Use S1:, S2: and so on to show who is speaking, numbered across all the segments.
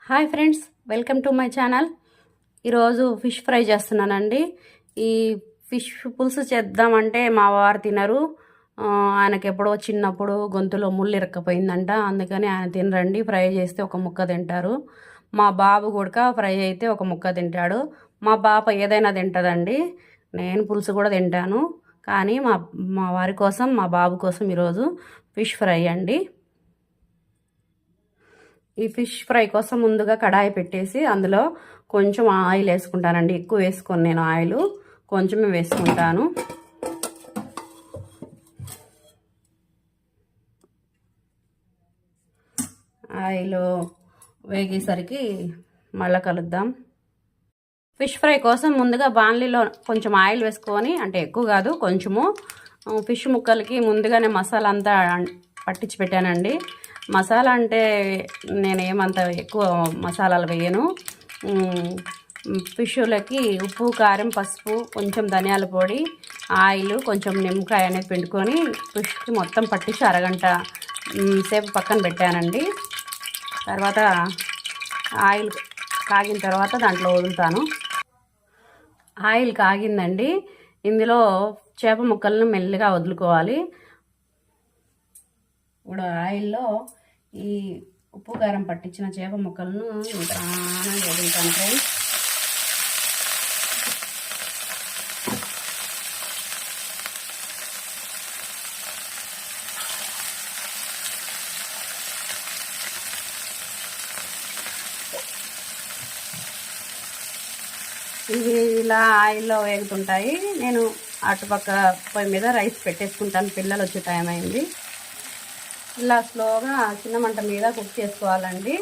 S1: Hi friends, welcome to my channel. ఈరోజు fish fry చేస్తున్నానండి. ఈ ఫిష్ పులుసు చేద్దామంటే మా వారు తినరు. ఆయనకి ఎప్పుడో చిన్నప్పుడు గొంతులో ముళ్ళు ఇరక్కపోయిందంట, అందుకని ఆయన తినరండి. ఫ్రై చేస్తే ఒక ముక్క తింటారు. మా బాబు కూడా ఫ్రై అయితే ఒక ముక్క తింటాడు. మా పాప ఏదైనా తింటుందండి. నేను పులుసు కూడా తింటాను, కానీ మా వారి కోసం, మా బాబు కోసం ఈరోజు ఫిష్ ఫ్రై అండి. ఈ ఫిష్ ఫ్రై కోసం ముందుగా కడాయి పెట్టేసి అందులో కొంచెం ఆయిల్ వేసుకుంటానండి. ఎక్కువ వేసుకొని నేను ఆయిల్ కొంచెమే వేసుకుంటాను. ఆయిల్ వేగేసరికి మళ్ళీ కలుద్దాం. ఫిష్ ఫ్రై కోసం ముందుగా బాణలిలో కొంచెం ఆయిల్ వేసుకొని, అంటే ఎక్కువ కాదు కొంచెము, ఫిష్ ముక్కలకి ముందుగానే మసాలా అంతా పట్టించి పెట్టానండి. మసాలా అంటే నేనేమంత ఎక్కువ మసాలాలు వేయను. ఫిష్లకి ఉప్పు, కారం, పసుపు, కొంచెం ధనియాల పొడి, ఆయిల్, కొంచెం నిమ్మకాయ అనేది పిండుకొని ఫిష్కి మొత్తం పట్టించి అరగంట సేపు పక్కన పెట్టానండి. తర్వాత ఆయిల్ కాగిన తర్వాత దాంట్లో వదులుతాను. ఆయిల్ కాగిందండి. ఇందులో చేప ముక్కలను మెల్లిగా వదులుకోవాలి. ఇప్పుడు ఆయిల్లో ఈ ఉప్పు కారం పట్టించిన చేప ముక్కలను నిదానంగా వదులుతాను ఫ్రెండ్స్. ఇవి ఇలా ఆయిల్లో వేగుతుంటాయి. నేను అటుపక్క పొయ్యి మీద రైస్ పెట్టేసుకుంటాను. పిల్లలు వచ్చే టైం అయింది. ఇలా స్లోగా చిన్న మంట మీద కుక్ చేసుకోవాలండి.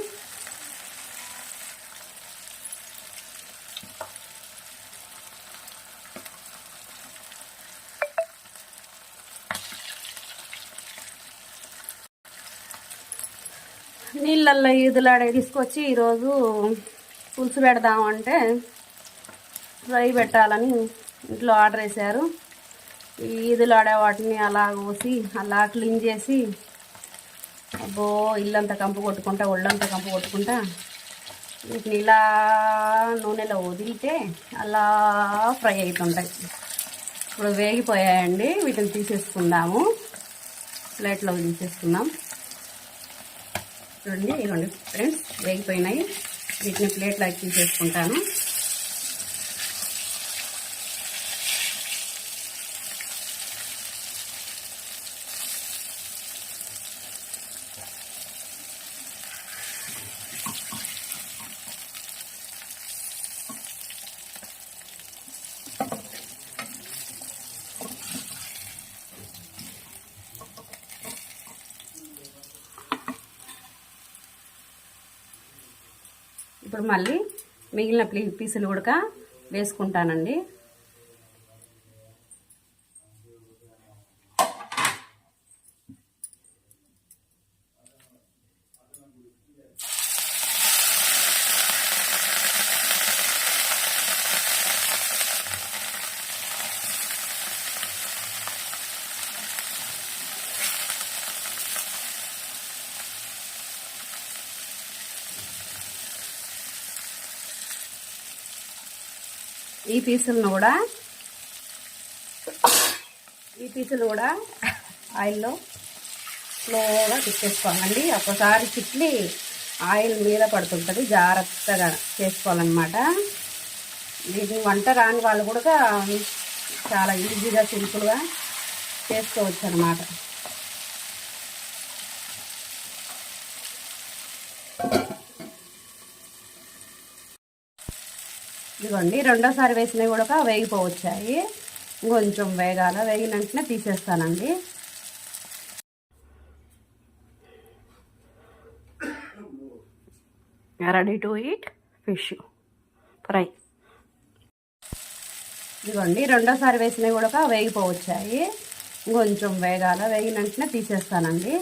S1: నీళ్ళల్లో ఈదులాడే తీసుకొచ్చి ఈరోజు పులుసు పెడదామంటే ఫ్రై పెట్టాలని ఇంట్లో ఆర్డర్ వేశారు. ఈ ఈదులాడే వాటిని అలా కోసి అలా క్లీన్ చేసి, అబ్బో ఇల్లంతా కంపు కొట్టుకుంటా, ఒళ్ళంతా కంపు కొట్టుకుంటా వీటిని ఇలా నూనెలో వదిలితే అలా ఫ్రై అవుతుంటాయి. ఇప్పుడు వేగిపోయాయండి. వీటిని తీసేసుకుందాము. ప్లేట్లో తీసేసుకుందాం. చూడండి, ఇవ్వండి ఫ్రెండ్స్, వేగిపోయినాయి. వీటిని ప్లేట్లోకి తీసేసుకుంటాను. ఇప్పుడు మళ్ళీ మిగిలిన పీసులు కూడా వేసుకుంటానండి. ఈ పీసులు కూడా ఆయిల్లో స్లోగా తిప్పేసుకోవాలండి. ఒకసారి చిట్లి ఆయిల్ మీద పడుతుంటుంది, జాగ్రత్తగా చేసుకోవాలన్నమాట. ఇది వంట రాని వాళ్ళు కూడా చాలా ఈజీగా సింపుల్గా చేసుకోవచ్చు అన్నమాట. ఇదిగోండి, రెండోసారి వేసినవి కూడా వేగిపోవచ్చాయి. కొంచెం వేగాల, వేగిన వెంటనే తీసేస్తానండి. Ready to eat fish fry. ఇదిగోండి, రెండోసారి వేసినవి కూడా వేగిపోవచ్చాయి. కొంచెం వేగాల, వేగిన వెంటనే తీసేస్తానండి.